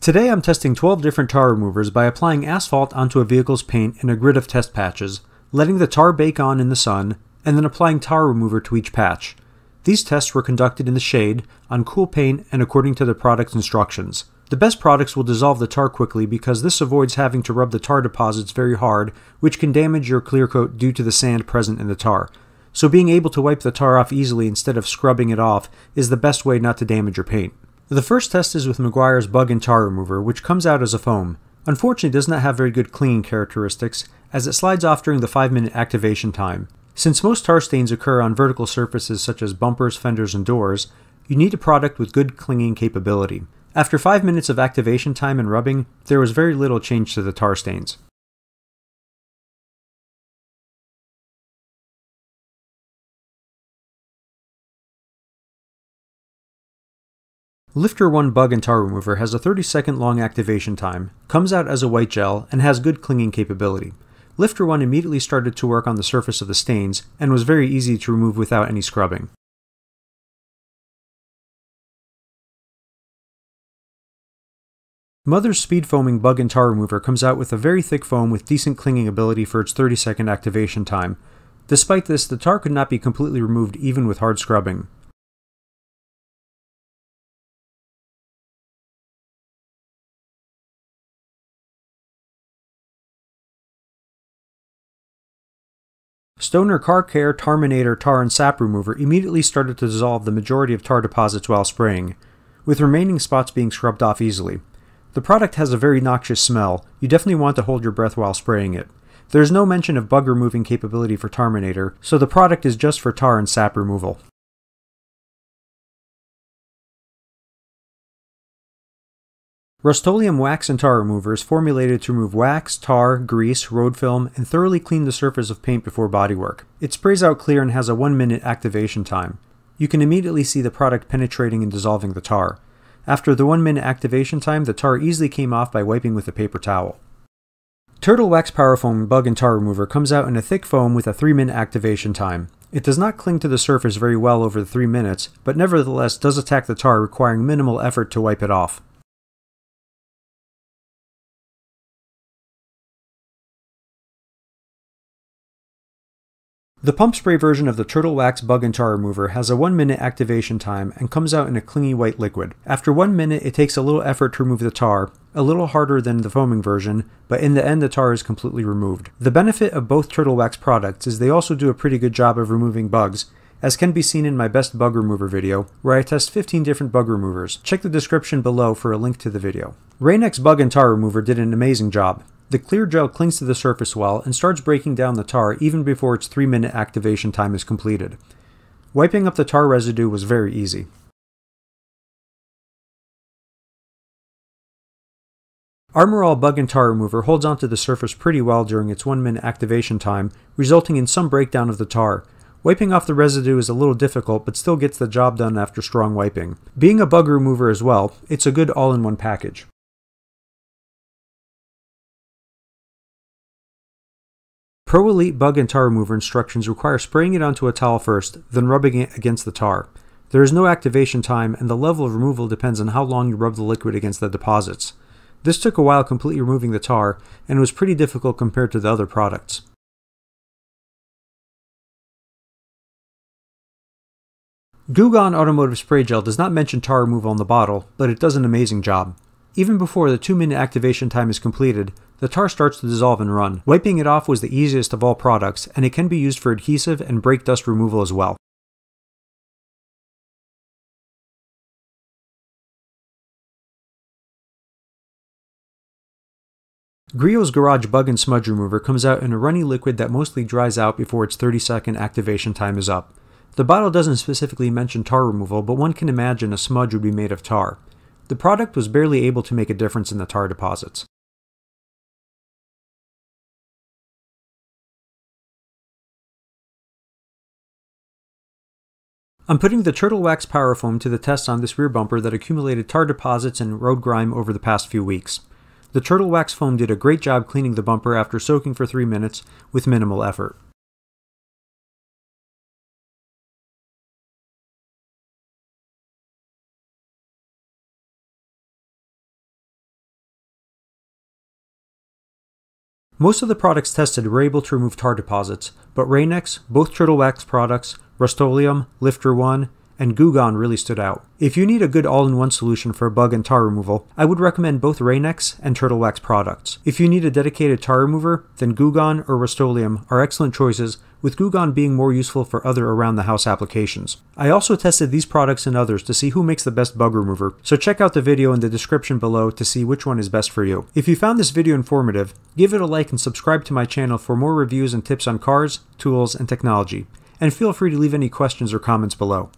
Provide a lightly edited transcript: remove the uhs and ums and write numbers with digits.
Today I'm testing 12 different tar removers by applying asphalt onto a vehicle's paint in a grid of test patches, letting the tar bake on in the sun, and then applying tar remover to each patch. These tests were conducted in the shade, on cool paint, and according to the product's instructions. The best products will dissolve the tar quickly because this avoids having to rub the tar deposits very hard, which can damage your clear coat due to the sand present in the tar. So being able to wipe the tar off easily instead of scrubbing it off is the best way not to damage your paint. The first test is with Meguiar's Bug and Tar Remover, which comes out as a foam. Unfortunately, it does not have very good cleaning characteristics, as it slides off during the 5-minute activation time. Since most tar stains occur on vertical surfaces such as bumpers, fenders, and doors, you need a product with good clinging capability. After 5 minutes of activation time and rubbing, there was very little change to the tar stains. Lifter 1 Bug and Tar Remover has a 30-second long activation time, comes out as a white gel, and has good clinging capability. Lifter 1 immediately started to work on the surface of the stains, and was very easy to remove without any scrubbing. Mother's Speed Foaming Bug and Tar Remover comes out with a very thick foam with decent clinging ability for its 30-second activation time. Despite this, the tar could not be completely removed even with hard scrubbing. Stoner Car Care Tarminator Tar and Sap Remover immediately started to dissolve the majority of tar deposits while spraying, with remaining spots being scrubbed off easily. The product has a very noxious smell. You definitely want to hold your breath while spraying it. There is no mention of bug removing capability for Tarminator, so the product is just for tar and sap removal. Rustoleum Wax Tar Remover is formulated to remove wax, tar, grease, road film, and thoroughly clean the surface of paint before bodywork. It sprays out clear and has a 1-minute activation time. You can immediately see the product penetrating and dissolving the tar. After the 1-minute activation time, the tar easily came off by wiping with a paper towel. Turtle Wax Power Foam Bug and Tar Remover comes out in a thick foam with a 3-minute activation time. It does not cling to the surface very well over the 3 minutes, but nevertheless does attack the tar, requiring minimal effort to wipe it off. The pump spray version of the Turtle Wax Bug and Tar Remover has a 1-minute activation time and comes out in a clingy white liquid. After 1 minute, it takes a little effort to remove the tar, a little harder than the foaming version, but in the end the tar is completely removed. The benefit of both Turtle Wax products is they also do a pretty good job of removing bugs, as can be seen in my best bug remover video, where I test 15 different bug removers. Check the description below for a link to the video. RainX Bug and Tar Remover did an amazing job. The clear gel clings to the surface well and starts breaking down the tar even before its 3-minute activation time is completed. Wiping up the tar residue was very easy. Armor All Bug and Tar Remover holds onto the surface pretty well during its 1-minute activation time, resulting in some breakdown of the tar. Wiping off the residue is a little difficult, but still gets the job done after strong wiping. Being a bug remover as well, it's a good all-in-one package. Pro Elite Bug and Tar Remover instructions require spraying it onto a towel first, then rubbing it against the tar. There is no activation time, and the level of removal depends on how long you rub the liquid against the deposits. This took a while completely removing the tar, and was pretty difficult compared to the other products. Goo-Gone Automotive Spray Gel does not mention tar removal on the bottle, but it does an amazing job. Even before the 2-minute activation time is completed, the tar starts to dissolve and run. Wiping it off was the easiest of all products, and it can be used for adhesive and brake dust removal as well. Griots Garage Bug and Smudge Remover comes out in a runny liquid that mostly dries out before its 30-second activation time is up. The bottle doesn't specifically mention tar removal, but one can imagine a smudge would be made of tar. The product was barely able to make a difference in the tar deposits. I'm putting the Turtle Wax Power Foam to the test on this rear bumper that accumulated tar deposits and road grime over the past few weeks. The Turtle Wax Foam did a great job cleaning the bumper after soaking for 3 minutes with minimal effort. Most of the products tested were able to remove tar deposits, but RainX, both Turtle Wax products, Rustoleum, Lifter 1, and Gugon really stood out. If you need a good all-in-one solution for bug and tar removal, I would recommend both RainX and Turtle Wax products. If you need a dedicated tar remover, then Gugon or Rustoleum are excellent choices, with Gugon being more useful for other around-the-house applications. I also tested these products and others to see who makes the best bug remover, so check out the video in the description below to see which one is best for you. If you found this video informative, give it a like and subscribe to my channel for more reviews and tips on cars, tools, and technology. And feel free to leave any questions or comments below.